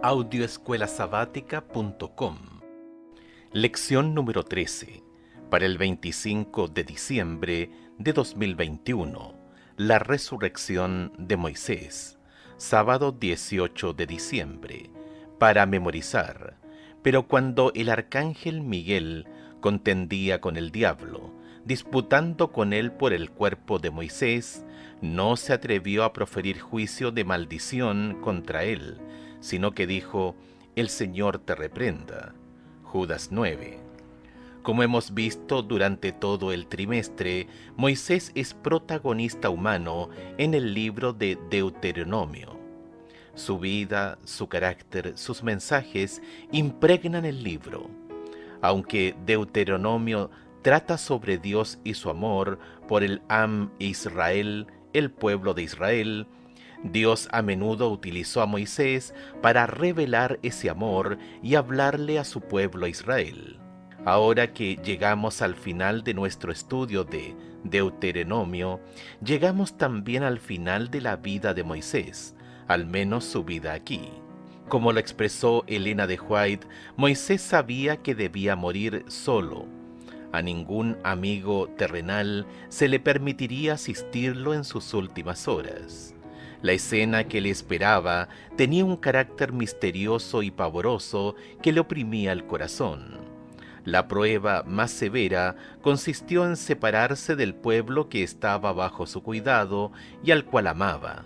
Audioescuelasabática.com. Lección número 13, para el 25 de diciembre de 2021, la resurrección de Moisés, sábado 18 de diciembre, para memorizar. Pero cuando el arcángel Miguel contendía con el diablo, disputando con él por el cuerpo de Moisés, no se atrevió a proferir juicio de maldición contra él, sino que dijo: el Señor te reprenda. Judas 9. Como hemos visto durante todo el trimestre, Moisés es protagonista humano en el libro de Deuteronomio. Su vida, su carácter, sus mensajes impregnan el libro. Aunque Deuteronomio trata sobre Dios y su amor por el Am Israel, el pueblo de Israel, Dios a menudo utilizó a Moisés para revelar ese amor y hablarle a su pueblo Israel. Ahora que llegamos al final de nuestro estudio de Deuteronomio, llegamos también al final de la vida de Moisés, al menos su vida aquí. Como lo expresó Elena de White, Moisés sabía que debía morir solo. A ningún amigo terrenal se le permitiría asistirlo en sus últimas horas. La escena que le esperaba tenía un carácter misterioso y pavoroso que le oprimía el corazón. La prueba más severa consistió en separarse del pueblo que estaba bajo su cuidado y al cual amaba.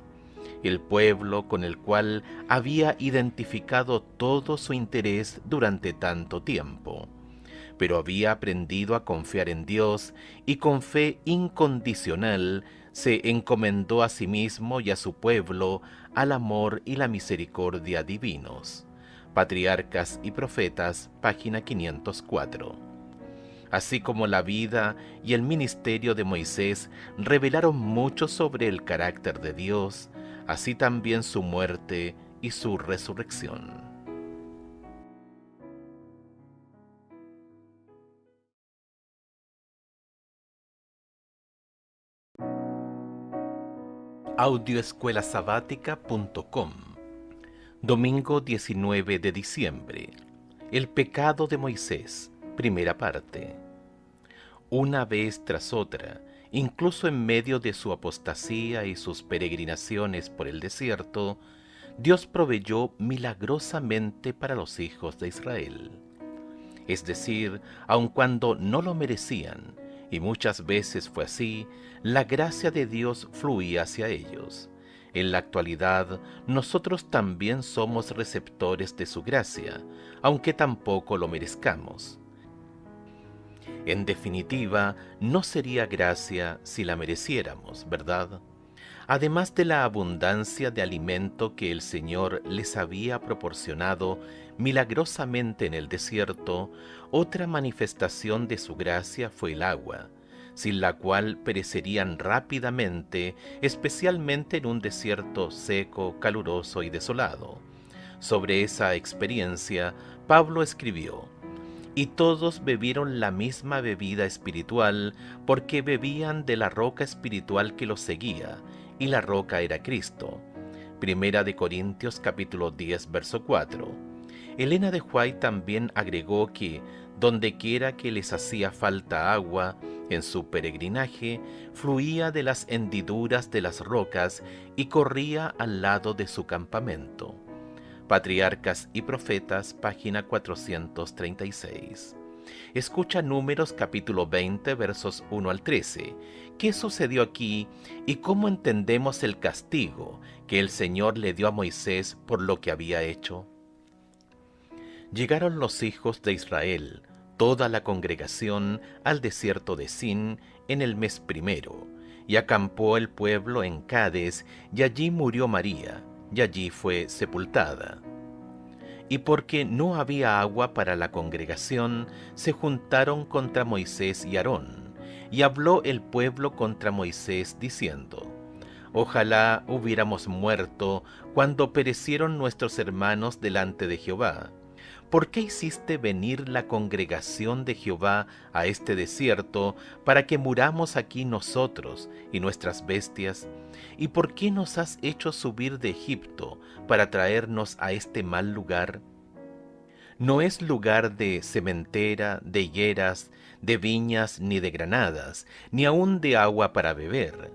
El pueblo con el cual había identificado todo su interés durante tanto tiempo. Pero había aprendido a confiar en Dios y con fe incondicional se encomendó a sí mismo y a su pueblo al amor y la misericordia divinos. Patriarcas y Profetas, página 504. Así como la vida y el ministerio de Moisés revelaron mucho sobre el carácter de Dios, así también su muerte y su resurrección. Audioescuelasabática.com. Domingo 19 de diciembre. El pecado de Moisés, primera parte. Una vez tras otra, incluso en medio de su apostasía y sus peregrinaciones por el desierto, Dios proveyó milagrosamente para los hijos de Israel. Es decir, aun cuando no lo merecían, y muchas veces fue así, la gracia de Dios fluía hacia ellos. En la actualidad, nosotros también somos receptores de su gracia, aunque tampoco lo merezcamos. En definitiva, no sería gracia si la mereciéramos, ¿verdad? Además de la abundancia de alimento que el Señor les había proporcionado milagrosamente en el desierto, otra manifestación de su gracia fue el agua, sin la cual perecerían rápidamente, especialmente en un desierto seco, caluroso y desolado. Sobre esa experiencia, Pablo escribió: y todos bebieron la misma bebida espiritual, porque bebían de la roca espiritual que los seguía, y la roca era Cristo. Primera de Corintios capítulo 10, verso 4. Elena de White también agregó que, dondequiera que les hacía falta agua, en su peregrinaje, fluía de las hendiduras de las rocas y corría al lado de su campamento. Patriarcas y Profetas, página 436. Escucha Números capítulo 20, versos 1 al 13. ¿Qué sucedió aquí y cómo entendemos el castigo que el Señor le dio a Moisés por lo que había hecho? Llegaron los hijos de Israel, toda la congregación, al desierto de Sin en el mes primero, y acampó el pueblo en Cades, y allí murió María, y allí fue sepultada. Y porque no había agua para la congregación, se juntaron contra Moisés y Aarón, y habló el pueblo contra Moisés, diciendo: ojalá hubiéramos muerto cuando perecieron nuestros hermanos delante de Jehová, ¿por qué hiciste venir la congregación de Jehová a este desierto para que muramos aquí nosotros y nuestras bestias? ¿Y por qué nos has hecho subir de Egipto para traernos a este mal lugar? No es lugar de sementera, de higueras, de viñas, ni de granadas, ni aun de agua para beber.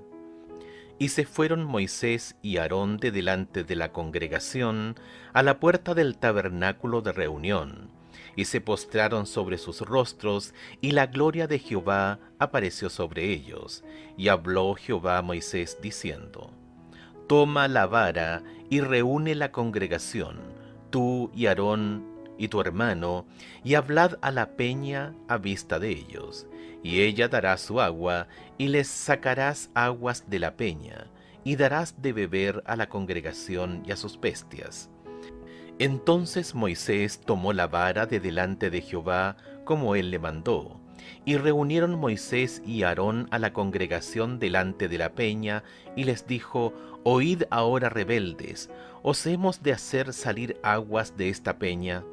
Y se fueron Moisés y Aarón de delante de la congregación a la puerta del tabernáculo de reunión, y se postraron sobre sus rostros, y la gloria de Jehová apareció sobre ellos. Y habló Jehová a Moisés diciendo: Toma la vara y reúne la congregación, tú y Aarón y tu hermano, y hablad a la peña a vista de ellos, y ella dará su agua, y les sacarás aguas de la peña, y darás de beber a la congregación y a sus bestias. Entonces Moisés tomó la vara de delante de Jehová, como él le mandó, y reunieron Moisés y Aarón a la congregación delante de la peña, y les dijo: Oíd ahora, rebeldes, ¿os hemos de hacer salir aguas de esta peña?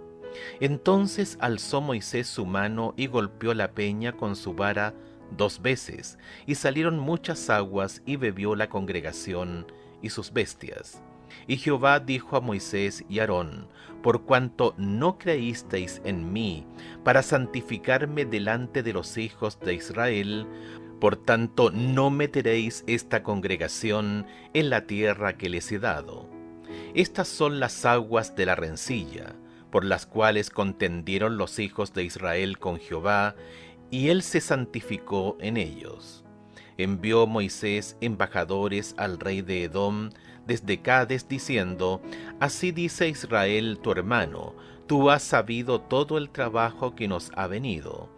Entonces alzó Moisés su mano y golpeó la peña con su vara 2 veces, y salieron muchas aguas, y bebió la congregación y sus bestias. Y Jehová dijo a Moisés y Aarón: Por cuanto no creísteis en mí para santificarme delante de los hijos de Israel, por tanto no meteréis esta congregación en la tierra que les he dado. Estas son las aguas de la rencilla, por las cuales contendieron los hijos de Israel con Jehová, y él se santificó en ellos. Envió Moisés embajadores al rey de Edom desde Cades, diciendo: Así dice Israel tu hermano, tú has sabido todo el trabajo que nos ha venido.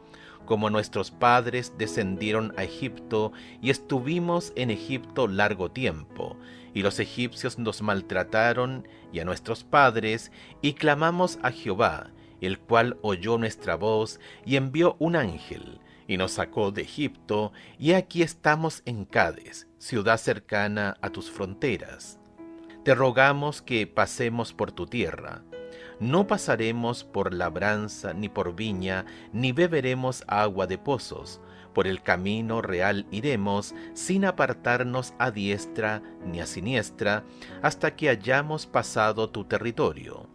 Como nuestros padres descendieron a Egipto, y estuvimos en Egipto largo tiempo, y los egipcios nos maltrataron y a nuestros padres, y clamamos a Jehová, el cual oyó nuestra voz, y envió un ángel, y nos sacó de Egipto, y aquí estamos en Cades, ciudad cercana a tus fronteras. Te rogamos que pasemos por tu tierra. No pasaremos por labranza, ni por viña, ni beberemos agua de pozos. Por el camino real iremos, sin apartarnos a diestra ni a siniestra, hasta que hayamos pasado tu territorio.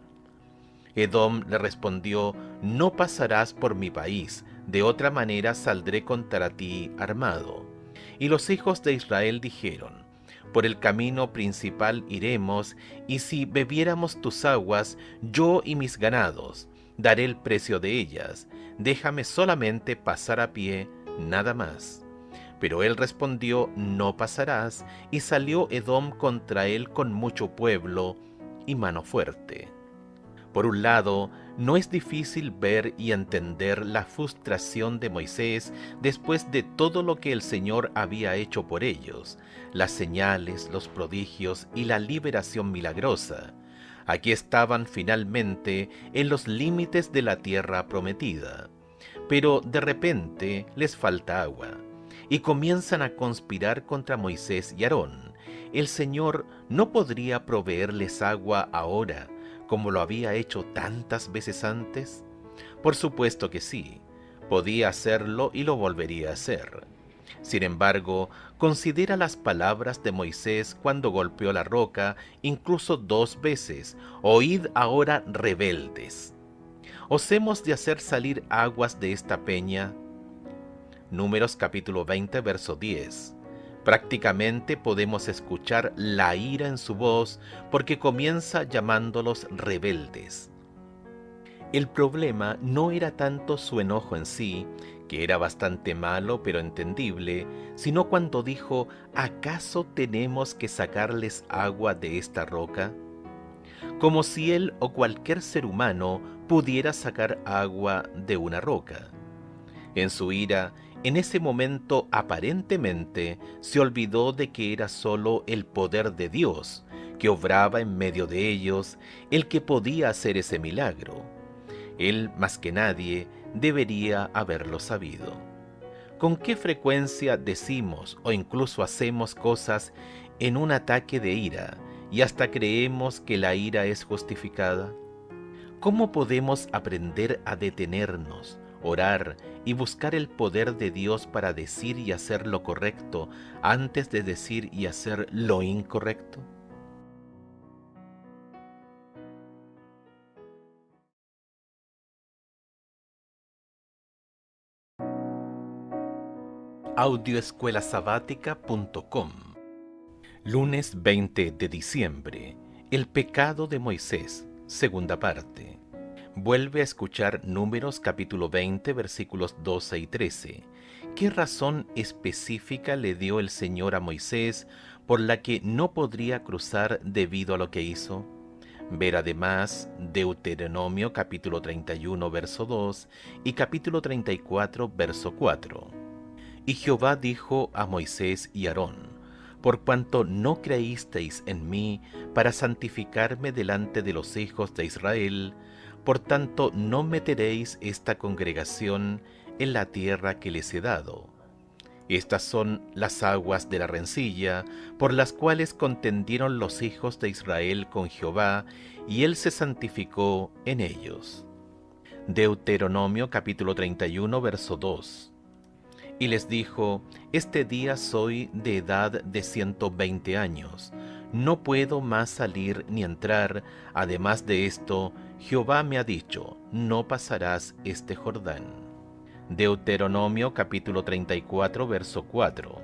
Edom le respondió: No pasarás por mi país, de otra manera saldré contra ti armado. Y los hijos de Israel dijeron: Por el camino principal iremos, y si bebiéramos tus aguas, yo y mis ganados, daré el precio de ellas. Déjame solamente pasar a pie, nada más. Pero él respondió: No pasarás, y salió Edom contra él con mucho pueblo y mano fuerte. Por un lado, no es difícil ver y entender la frustración de Moisés después de todo lo que el Señor había hecho por ellos, las señales, los prodigios y la liberación milagrosa. Aquí estaban finalmente en los límites de la tierra prometida, pero de repente les falta agua, y comienzan a conspirar contra Moisés y Aarón. ¿El Señor no podría proveerles agua ahora, como lo había hecho tantas veces antes? Por supuesto que sí, podía hacerlo y lo volvería a hacer. Sin embargo, considera las palabras de Moisés cuando golpeó la roca, incluso 2 veces: Oíd ahora, rebeldes. ¿Os hemos de hacer salir aguas de esta peña? Números capítulo 20, verso 10. Prácticamente podemos escuchar la ira en su voz, porque comienza llamándolos rebeldes. El problema no era tanto su enojo en sí, que era bastante malo pero entendible, sino cuando dijo: ¿acaso tenemos que sacarles agua de esta roca? Como si él o cualquier ser humano pudiera sacar agua de una roca. En su ira, en ese momento aparentemente se olvidó de que era solo el poder de Dios, que obraba en medio de ellos, el que podía hacer ese milagro. Él, más que nadie, debería haberlo sabido. ¿Con qué frecuencia decimos o incluso hacemos cosas en un ataque de ira y hasta creemos que la ira es justificada? ¿Cómo podemos aprender a detenernos, orar y buscar el poder de Dios para decir y hacer lo correcto antes de decir y hacer lo incorrecto? Audioescuelasabática.com. Lunes 20 de diciembre. El pecado de Moisés, segunda parte. Vuelve a escuchar Números capítulo 20, versículos 12 y 13. ¿Qué razón específica le dio el Señor a Moisés por la que no podría cruzar debido a lo que hizo? Ver además Deuteronomio capítulo 31, verso 2 y capítulo 34, verso 4. Y Jehová dijo a Moisés y Aarón: por cuanto no creísteis en mí para santificarme delante de los hijos de Israel, por tanto no meteréis esta congregación en la tierra que les he dado. Estas son las aguas de la rencilla, por las cuales contendieron los hijos de Israel con Jehová, y él se santificó en ellos. Deuteronomio capítulo 31, verso 2. Y les dijo: este día soy de edad de 120 años, no puedo más salir ni entrar. Además de esto, Jehová me ha dicho: no pasarás este Jordán. Deuteronomio capítulo 34, verso 4.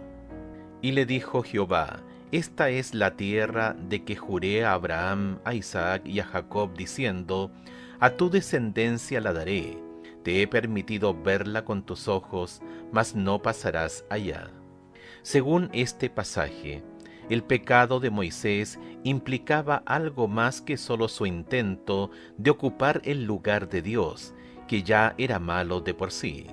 Y le dijo Jehová: esta es la tierra de que juré a Abraham, a Isaac y a Jacob, diciendo: a tu descendencia la daré. Te he permitido verla con tus ojos, mas no pasarás allá. Según este pasaje, el pecado de Moisés implicaba algo más que solo su intento de ocupar el lugar de Dios, que ya era malo de por sí.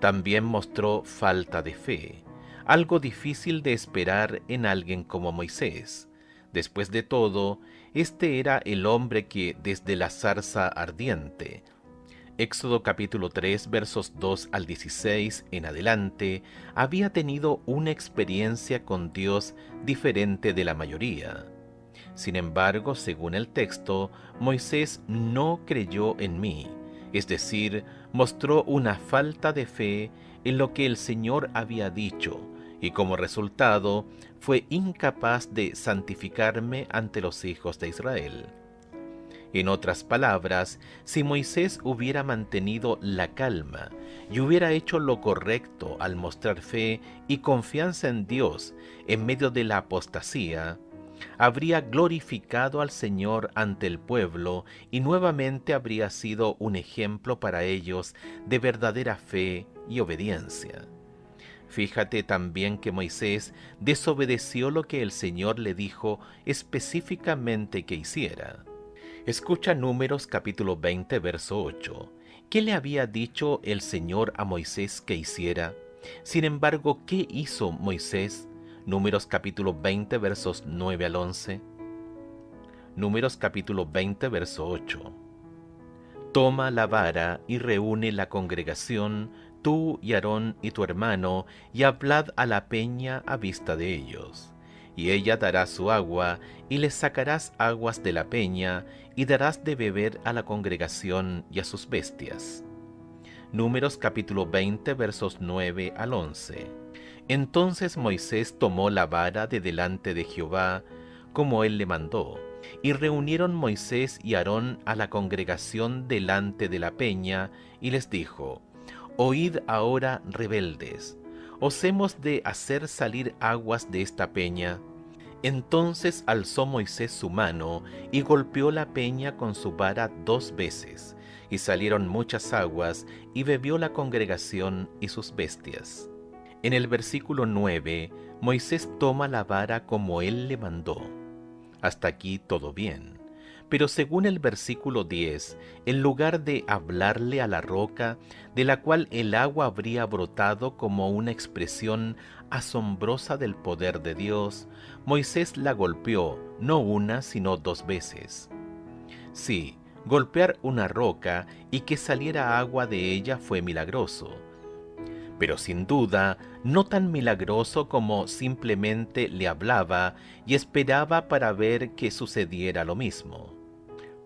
También mostró falta de fe, algo difícil de esperar en alguien como Moisés. Después de todo, este era el hombre que desde la zarza ardiente, Éxodo capítulo 3, versos 2 al 16 en adelante, había tenido una experiencia con Dios diferente de la mayoría. Sin embargo, según el texto, Moisés no creyó en mí, es decir, mostró una falta de fe en lo que el Señor había dicho, y como resultado, fue incapaz de santificarme ante los hijos de Israel. En otras palabras, si Moisés hubiera mantenido la calma y hubiera hecho lo correcto al mostrar fe y confianza en Dios en medio de la apostasía, habría glorificado al Señor ante el pueblo y nuevamente habría sido un ejemplo para ellos de verdadera fe y obediencia. Fíjate también que Moisés desobedeció lo que el Señor le dijo específicamente que hiciera. Escucha Números capítulo 20, verso 8. ¿Qué le había dicho el Señor a Moisés que hiciera? Sin embargo, ¿qué hizo Moisés? Números capítulo 20, versos 9 al 11. Números capítulo 20, verso 8. Toma la vara y reúne la congregación, tú y Aarón y tu hermano, y hablad a la peña a vista de ellos. Y ella dará su agua, y les sacarás aguas de la peña, y darás de beber a la congregación y a sus bestias. Números capítulo 20, versos 9 al 11. Entonces Moisés tomó la vara de delante de Jehová, como él le mandó, y reunieron Moisés y Aarón a la congregación delante de la peña, y les dijo: oíd ahora, rebeldes, ¿os hemos de hacer salir aguas de esta peña? Entonces alzó Moisés su mano y golpeó la peña con su vara 2 veces, y salieron muchas aguas, y bebió la congregación y sus bestias. En el versículo 9, Moisés toma la vara como él le mandó. Hasta aquí todo bien. Pero según el versículo 10, en lugar de hablarle a la roca, de la cual el agua habría brotado como una expresión asombrosa del poder de Dios, Moisés la golpeó, no una, sino 2 veces. Sí, golpear una roca y que saliera agua de ella fue milagroso, pero sin duda no tan milagroso como simplemente le hablaba y esperaba para ver que sucediera lo mismo.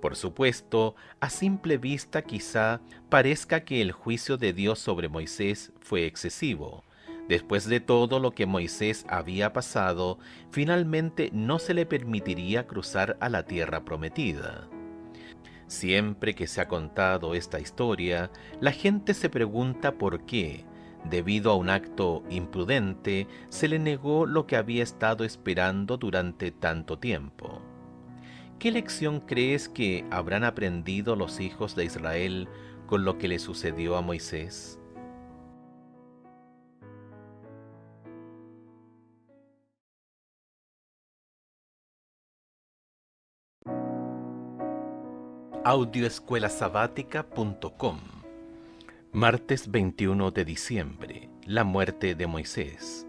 Por supuesto, a simple vista quizá parezca que el juicio de Dios sobre Moisés fue excesivo. Después de todo lo que Moisés había pasado, finalmente no se le permitiría cruzar a la tierra prometida. Siempre que se ha contado esta historia, la gente se pregunta por qué, debido a un acto imprudente, se le negó lo que había estado esperando durante tanto tiempo. ¿Qué lección crees que habrán aprendido los hijos de Israel con lo que le sucedió a Moisés? Audioescuelasabática.com. Martes 21 de diciembre. La muerte de Moisés.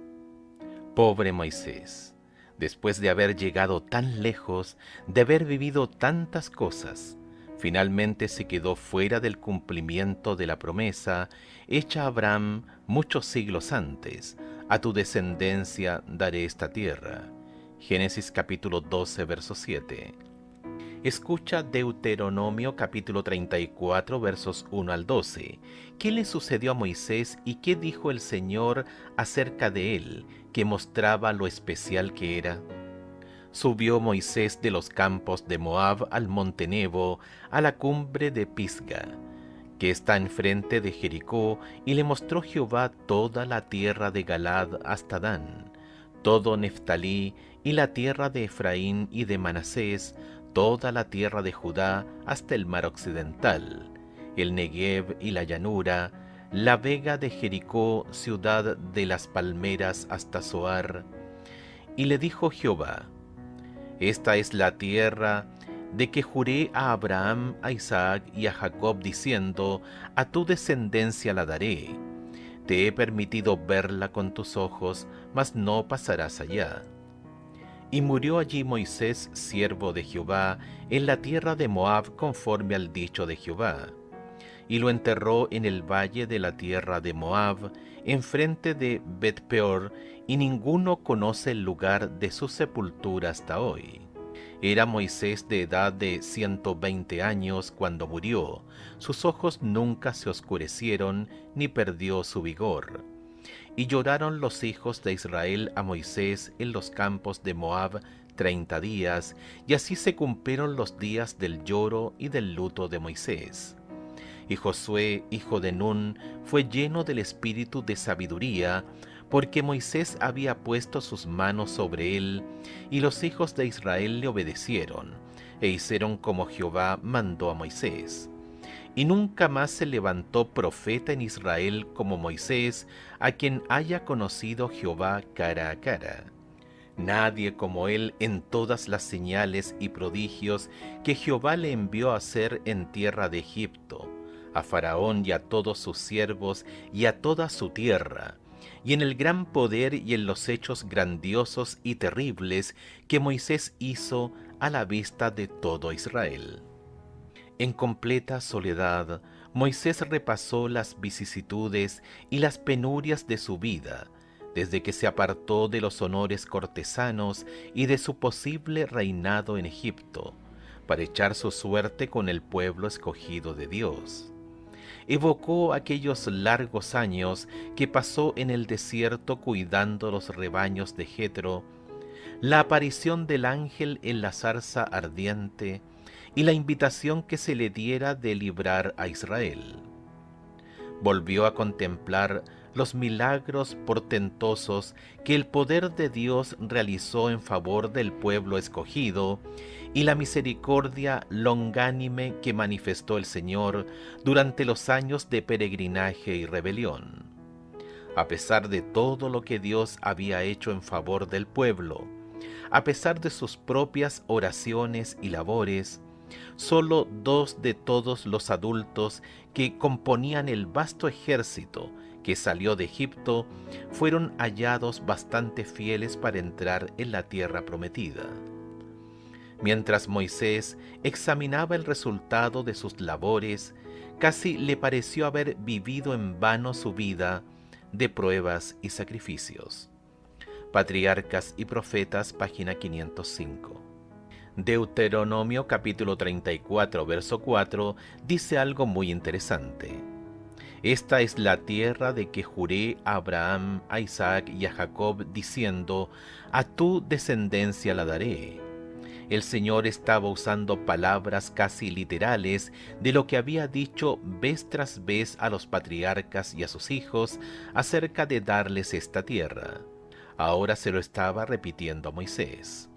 Pobre Moisés, después de haber llegado tan lejos, de haber vivido tantas cosas, finalmente se quedó fuera del cumplimiento de la promesa hecha a Abraham muchos siglos antes: a tu descendencia daré esta tierra. Génesis capítulo 12, verso 7. Escucha Deuteronomio capítulo 34 versos 1 al 12. ¿Qué le sucedió a Moisés y qué dijo el Señor acerca de él, que mostraba lo especial que era? Subió Moisés de los campos de Moab al monte Nebo, a la cumbre de Pisga, que está enfrente de Jericó, y le mostró Jehová toda la tierra de Galaad hasta Dan, todo Neftalí, y la tierra de Efraín y de Manasés, toda la tierra de Judá hasta el mar occidental, el Negev y la llanura, la vega de Jericó, ciudad de las palmeras hasta Zoar. Y le dijo Jehová: esta es la tierra de que juré a Abraham, a Isaac y a Jacob, diciendo: a tu descendencia la daré. Te he permitido verla con tus ojos, mas no pasarás allá. Y murió allí Moisés, siervo de Jehová, en la tierra de Moab, conforme al dicho de Jehová. Y lo enterró en el valle de la tierra de Moab, enfrente de Bet-peor, y ninguno conoce el lugar de su sepultura hasta hoy. Era Moisés de edad de 120 años cuando murió. Sus ojos nunca se oscurecieron, ni perdió su vigor. Y lloraron los hijos de Israel a Moisés en los campos de Moab 30 días, y así se cumplieron los días del lloro y del luto de Moisés. Y Josué, hijo de Nun, fue lleno del espíritu de sabiduría, porque Moisés había puesto sus manos sobre él, y los hijos de Israel le obedecieron, e hicieron como Jehová mandó a Moisés. Y nunca más se levantó profeta en Israel como Moisés, a quien haya conocido Jehová cara a cara. Nadie como él en todas las señales y prodigios que Jehová le envió a hacer en tierra de Egipto, a Faraón y a todos sus siervos y a toda su tierra, y en el gran poder y en los hechos grandiosos y terribles que Moisés hizo a la vista de todo Israel. En completa soledad, Moisés repasó las vicisitudes y las penurias de su vida, desde que se apartó de los honores cortesanos y de su posible reinado en Egipto, para echar su suerte con el pueblo escogido de Dios. Evocó aquellos largos años que pasó en el desierto cuidando los rebaños de Jetro, la aparición del ángel en la zarza ardiente y la invitación que se le diera de librar a Israel. Volvió a contemplar los milagros portentosos que el poder de Dios realizó en favor del pueblo escogido y la misericordia longánime que manifestó el Señor durante los años de peregrinaje y rebelión. A pesar de todo lo que Dios había hecho en favor del pueblo, a pesar de sus propias oraciones y labores, solo 2 de todos los adultos que componían el vasto ejército que salió de Egipto fueron hallados bastante fieles para entrar en la tierra prometida. Mientras Moisés examinaba el resultado de sus labores, casi le pareció haber vivido en vano su vida de pruebas y sacrificios. Patriarcas y Profetas, página 505. Deuteronomio capítulo 34, verso 4, dice algo muy interesante. Esta es la tierra de que juré a Abraham, a Isaac y a Jacob, diciendo, a tu descendencia la daré. El Señor estaba usando palabras casi literales de lo que había dicho vez tras vez a los patriarcas y a sus hijos acerca de darles esta tierra. Ahora se lo estaba repitiendo a Moisés.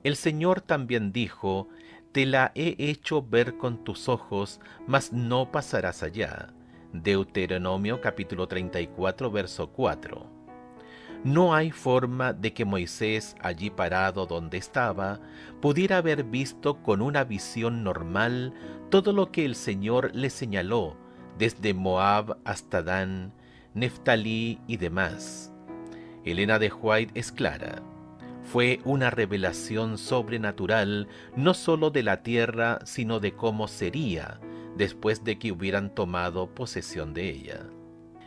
El Señor también dijo, te la he hecho ver con tus ojos, mas no pasarás allá. Deuteronomio capítulo 34, verso 4. No hay forma de que Moisés, allí parado donde estaba, pudiera haber visto con una visión normal todo lo que el Señor le señaló, desde Moab hasta Dan, Neftalí y demás. Elena de White es clara. Fue una revelación sobrenatural, no sólo de la tierra, sino de cómo sería después de que hubieran tomado posesión de ella.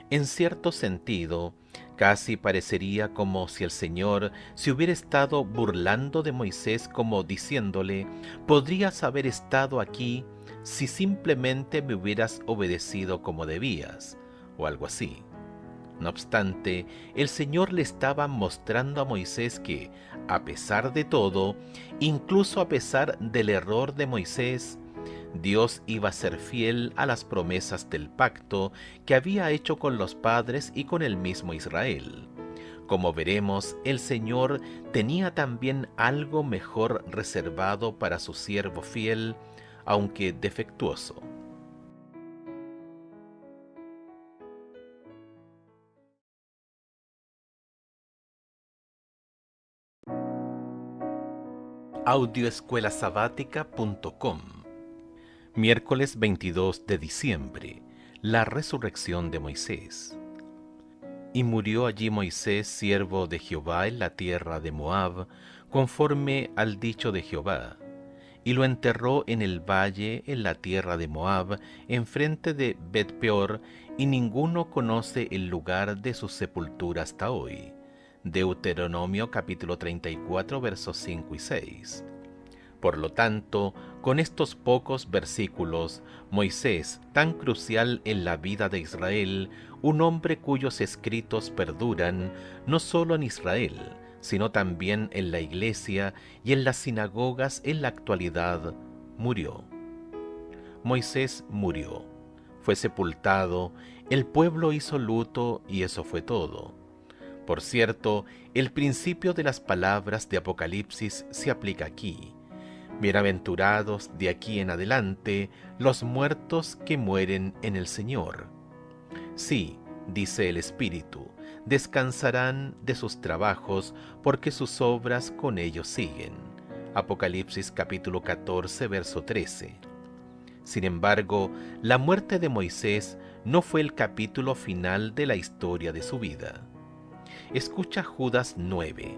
En cierto sentido, casi parecería como si el Señor se hubiera estado burlando de Moisés, como diciéndole, podrías haber estado aquí si simplemente me hubieras obedecido como debías, o algo así. No obstante, el Señor le estaba mostrando a Moisés que, a pesar de todo, incluso a pesar del error de Moisés, Dios iba a ser fiel a las promesas del pacto que había hecho con los padres y con el mismo Israel. Como veremos, el Señor tenía también algo mejor reservado para su siervo fiel, aunque defectuoso. Audioescuelasabática.com. Miércoles 22 de diciembre. La resurrección de Moisés. Y murió allí Moisés, siervo de Jehová, en la tierra de Moab, conforme al dicho de Jehová. Y lo enterró en el valle, en la tierra de Moab, enfrente de Bet-peor, y ninguno conoce el lugar de su sepultura hasta hoy. Deuteronomio capítulo 34, versos 5 y 6. Por lo tanto, con estos pocos versículos, Moisés, tan crucial en la vida de Israel, un hombre cuyos escritos perduran, no solo en Israel, sino también en la iglesia y en las sinagogas en la actualidad, murió. Moisés murió, fue sepultado, el pueblo hizo luto y eso fue todo. Por cierto, el principio de las palabras de Apocalipsis se aplica aquí. Bienaventurados de aquí en adelante los muertos que mueren en el Señor. Sí, dice el Espíritu, descansarán de sus trabajos porque sus obras con ellos siguen. Apocalipsis capítulo 14, verso 13. Sin embargo, la muerte de Moisés no fue el capítulo final de la historia de su vida. Escucha Judas 9.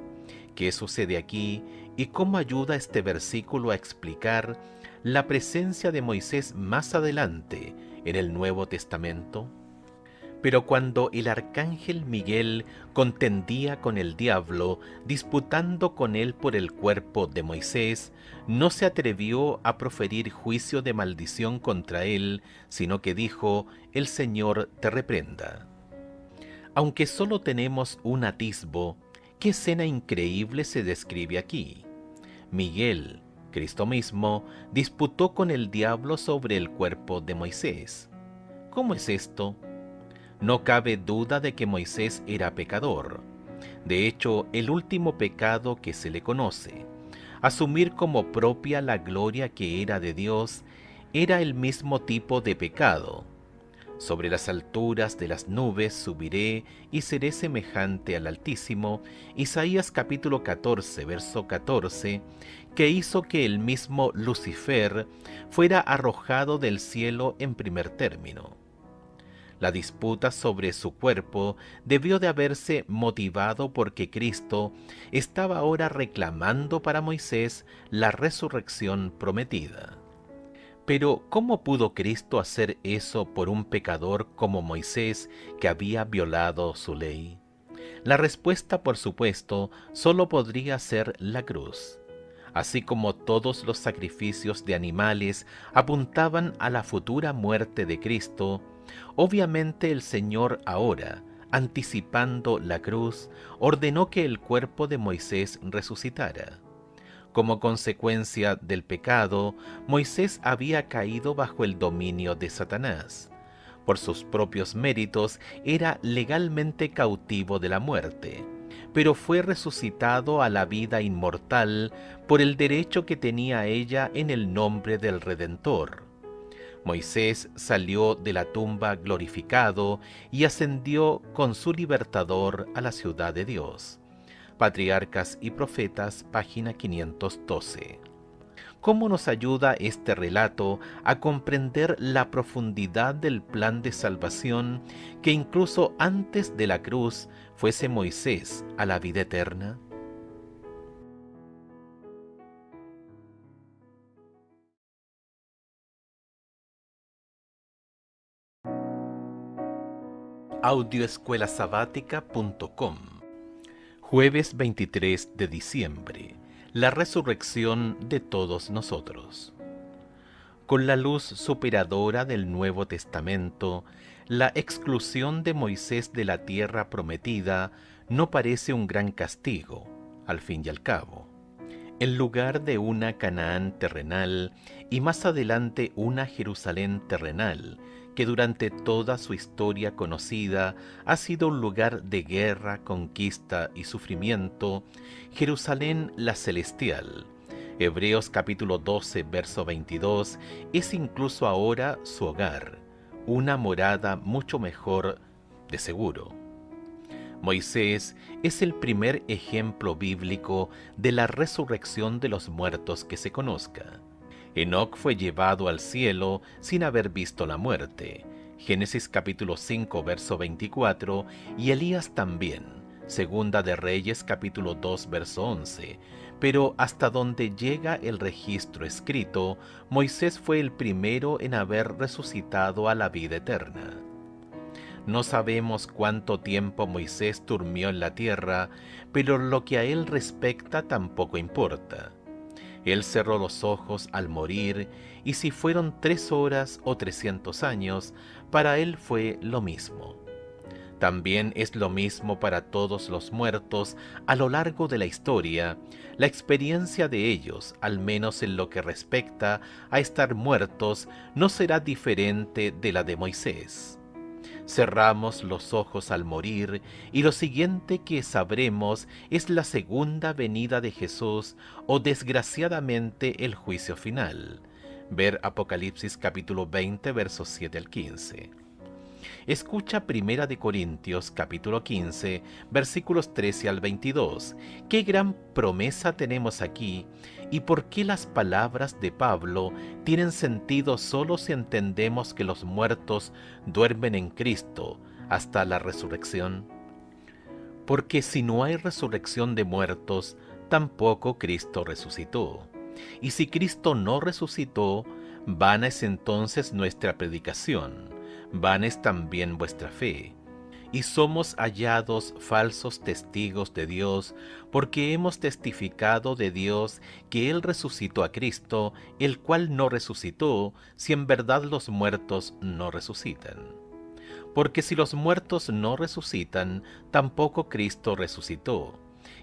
¿Qué sucede aquí y cómo ayuda este versículo a explicar la presencia de Moisés más adelante en el Nuevo Testamento? Pero cuando el arcángel Miguel contendía con el diablo, disputando con él por el cuerpo de Moisés, no se atrevió a proferir juicio de maldición contra él, sino que dijo, el Señor te reprenda. Aunque solo tenemos un atisbo, ¿qué escena increíble se describe aquí? Miguel, Cristo mismo, disputó con el diablo sobre el cuerpo de Moisés. ¿Cómo es esto? No cabe duda de que Moisés era pecador. De hecho, el último pecado que se le conoce, asumir como propia la gloria que era de Dios, era el mismo tipo de pecado. Sobre las alturas de las nubes subiré y seré semejante al Altísimo, Isaías capítulo 14, verso 14, que hizo que el mismo Lucifer fuera arrojado del cielo en primer término. La disputa sobre su cuerpo debió de haberse motivado porque Cristo estaba ahora reclamando para Moisés la resurrección prometida. Pero, ¿cómo pudo Cristo hacer eso por un pecador como Moisés que había violado su ley? La respuesta, por supuesto, solo podría ser la cruz. Así como todos los sacrificios de animales apuntaban a la futura muerte de Cristo, obviamente el Señor ahora, anticipando la cruz, ordenó que el cuerpo de Moisés resucitara. Como consecuencia del pecado, Moisés había caído bajo el dominio de Satanás. Por sus propios méritos era legalmente cautivo de la muerte, pero fue resucitado a la vida inmortal por el derecho que tenía ella en el nombre del Redentor. Moisés salió de la tumba glorificado y ascendió con su libertador a la ciudad de Dios. Patriarcas y Profetas, página 512. ¿Cómo nos ayuda este relato a comprender la profundidad del plan de salvación que incluso antes de la cruz fuese Moisés a la vida eterna? Audioescuelasabática.com. Jueves 23 de diciembre. La resurrección de todos nosotros. Con la luz superadora del Nuevo Testamento, la exclusión de Moisés de la tierra prometida no parece un gran castigo, al fin y al cabo. En lugar de una Canaán terrenal y más adelante una Jerusalén terrenal, que durante toda su historia conocida ha sido un lugar de guerra, conquista y sufrimiento, Jerusalén la celestial, Hebreos capítulo 12, verso 22, es incluso ahora su hogar, una morada mucho mejor de seguro. Moisés es el primer ejemplo bíblico de la resurrección de los muertos que se conozca. Enoc fue llevado al cielo sin haber visto la muerte, Génesis capítulo 5, verso 24, y Elías también, Segunda de Reyes capítulo 2, verso 11, pero hasta donde llega el registro escrito, Moisés fue el primero en haber resucitado a la vida eterna. No sabemos cuánto tiempo Moisés durmió en la tierra, pero lo que a él respecta tampoco importa. Él cerró los ojos al morir, y si fueron 3 horas o 300 años, para él fue lo mismo. También es lo mismo para todos los muertos a lo largo de la historia. La experiencia de ellos, al menos en lo que respecta a estar muertos, no será diferente de la de Moisés. Cerramos los ojos al morir y lo siguiente que sabremos es la segunda venida de Jesús o desgraciadamente el juicio final. Ver Apocalipsis capítulo 20 versos 7 al 15. Escucha Primera de Corintios capítulo 15 versículos 13 al 22. Qué gran promesa tenemos aquí y por qué las palabras de Pablo tienen sentido solo si entendemos que los muertos duermen en Cristo hasta la resurrección. Porque si no hay resurrección de muertos, tampoco Cristo resucitó. Y si Cristo no resucitó, vana es entonces nuestra predicación, vana es también vuestra fe. Y somos hallados falsos testigos de Dios, porque hemos testificado de Dios que Él resucitó a Cristo, el cual no resucitó, si en verdad los muertos no resucitan. Porque si los muertos no resucitan, tampoco Cristo resucitó.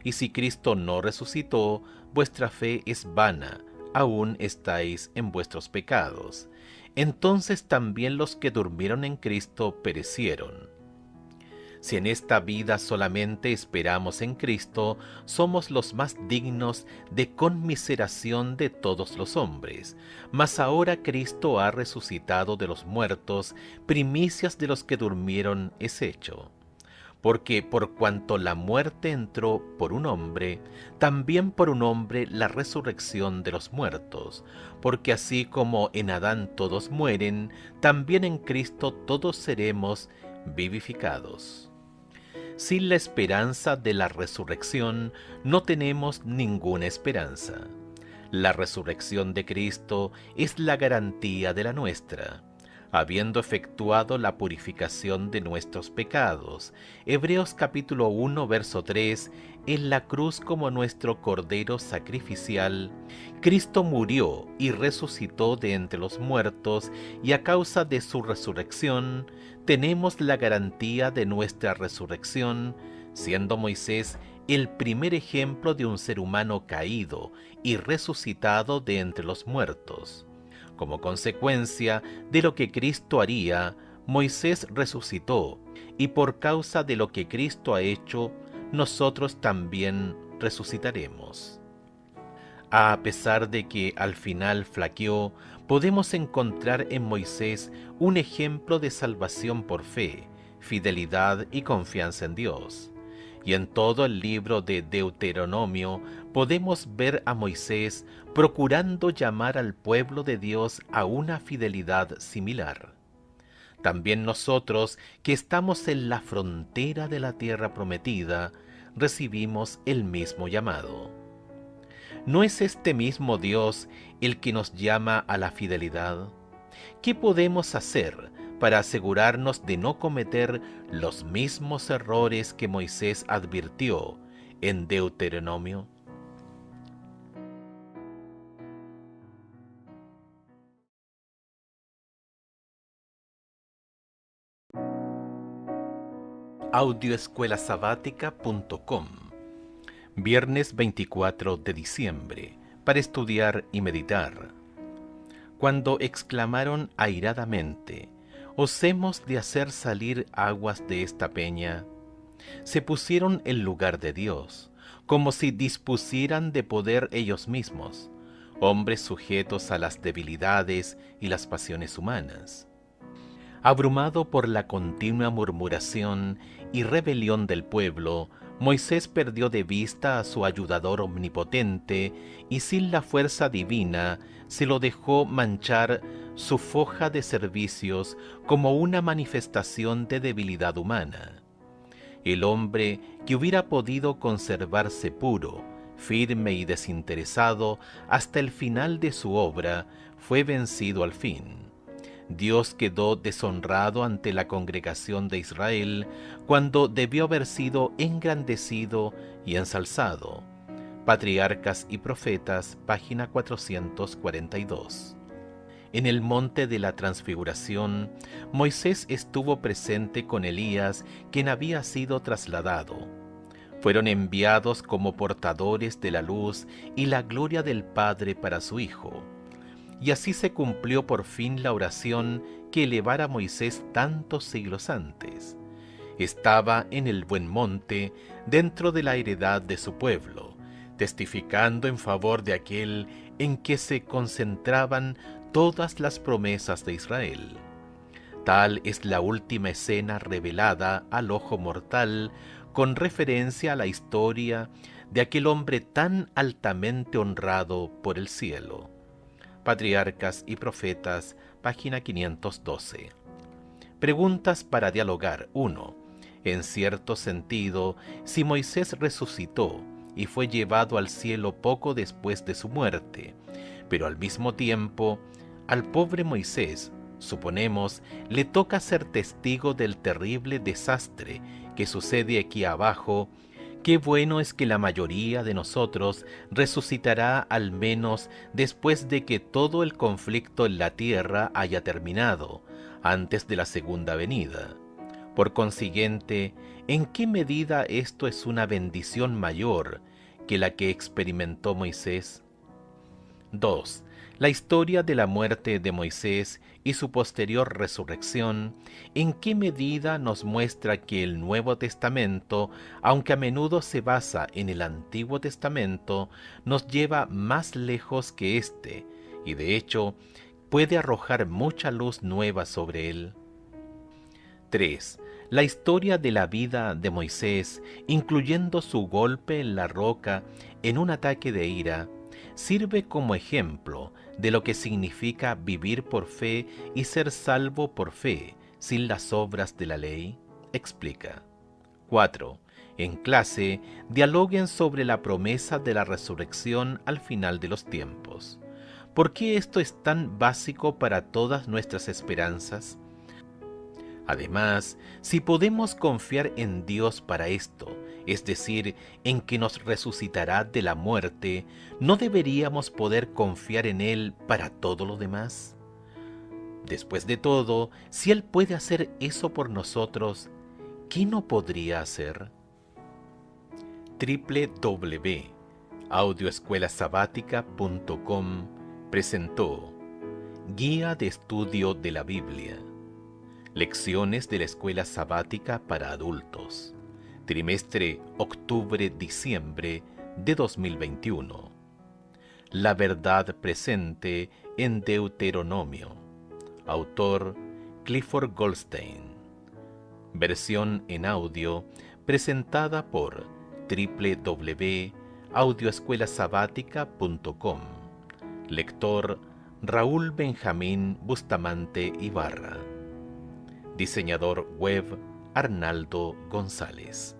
Y si Cristo no resucitó, vuestra fe es vana, aún estáis en vuestros pecados. Entonces también los que durmieron en Cristo perecieron. Si en esta vida solamente esperamos en Cristo, somos los más dignos de conmiseración de todos los hombres. Mas ahora Cristo ha resucitado de los muertos, primicias de los que durmieron es hecho. Porque por cuanto la muerte entró por un hombre, también por un hombre la resurrección de los muertos. Porque así como en Adán todos mueren, también en Cristo todos seremos vivificados. Sin la esperanza de la resurrección no tenemos ninguna esperanza. La resurrección de Cristo es la garantía de la nuestra. habiendo efectuado la purificación de nuestros pecados. Hebreos capítulo 1, verso 3, en la cruz como nuestro Cordero sacrificial, Cristo murió y resucitó de entre los muertos, y a causa de su resurrección, tenemos la garantía de nuestra resurrección, siendo Moisés el primer ejemplo de un ser humano caído y resucitado de entre los muertos. Como consecuencia de lo que Cristo haría, Moisés resucitó, y por causa de lo que Cristo ha hecho, nosotros también resucitaremos. A pesar de que al final flaqueó, podemos encontrar en Moisés un ejemplo de salvación por fe, fidelidad y confianza en Dios. Y en todo el libro de Deuteronomio podemos ver a Moisés procurando llamar al pueblo de Dios a una fidelidad similar. También nosotros, que estamos en la frontera de la tierra prometida, recibimos el mismo llamado. ¿No es este mismo Dios el que nos llama a la fidelidad? ¿Qué podemos hacer para asegurarnos de no cometer los mismos errores que Moisés advirtió en Deuteronomio? Audioescuelasabática.com, viernes 24 de diciembre, para estudiar y meditar. Cuando exclamaron airadamente: «¿Os hemos de hacer salir aguas de esta peña?», se pusieron en lugar de Dios, como si dispusieran de poder ellos mismos, hombres sujetos a las debilidades y las pasiones humanas. Abrumado por la continua murmuración y rebelión del pueblo, Moisés perdió de vista a su ayudador omnipotente y sin la fuerza divina se lo dejó manchar su foja de servicios como una manifestación de debilidad humana. El hombre que hubiera podido conservarse puro, firme y desinteresado hasta el final de su obra, fue vencido al fin. Dios quedó deshonrado ante la congregación de Israel cuando debió haber sido engrandecido y ensalzado. Patriarcas y Profetas, página 442. En el monte de la Transfiguración, Moisés estuvo presente con Elías, quien había sido trasladado. Fueron enviados como portadores de la luz y la gloria del Padre para su Hijo. Y así se cumplió por fin la oración que elevara Moisés tantos siglos antes. Estaba en el buen monte, dentro de la heredad de su pueblo, testificando en favor de aquel en que se concentraban todas las promesas de Israel. Tal es la última escena revelada al ojo mortal con referencia a la historia de aquel hombre tan altamente honrado por el cielo. Patriarcas y Profetas, página 512. Preguntas para dialogar. 1. En cierto sentido, si Moisés resucitó y fue llevado al cielo poco después de su muerte, pero al mismo tiempo, al pobre Moisés, suponemos, le toca ser testigo del terrible desastre que sucede aquí abajo, qué bueno es que la mayoría de nosotros resucitará al menos después de que todo el conflicto en la tierra haya terminado, antes de la segunda venida. Por consiguiente, ¿en qué medida esto es una bendición mayor que la que experimentó Moisés? 2. La historia de la muerte de Moisés y su posterior resurrección, ¿en qué medida nos muestra que el Nuevo Testamento, aunque a menudo se basa en el Antiguo Testamento, nos lleva más lejos que éste, y de hecho puede arrojar mucha luz nueva sobre él? 3. La historia de la vida de Moisés, incluyendo su golpe en la roca en un ataque de ira, sirve como ejemplo de lo que significa vivir por fe y ser salvo por fe, sin las obras de la ley. Explica. 4. En clase, dialoguen sobre la promesa de la resurrección al final de los tiempos. ¿Por qué esto es tan básico para todas nuestras esperanzas? Además, si podemos confiar en Dios para esto, es decir, en que nos resucitará de la muerte, ¿no deberíamos poder confiar en Él para todo lo demás? Después de todo, si Él puede hacer eso por nosotros, ¿qué no podría hacer? www.audioescuelasabática.com presentó Guía de Estudio de la Biblia. Lecciones de la Escuela Sabática para Adultos. Trimestre octubre-diciembre de 2021. La verdad presente en Deuteronomio. Autor Clifford Goldstein. Versión en audio presentada por www.audioescuelasabática.com. Lector Raúl Benjamín Bustamante Ibarra. Diseñador web Arnaldo González.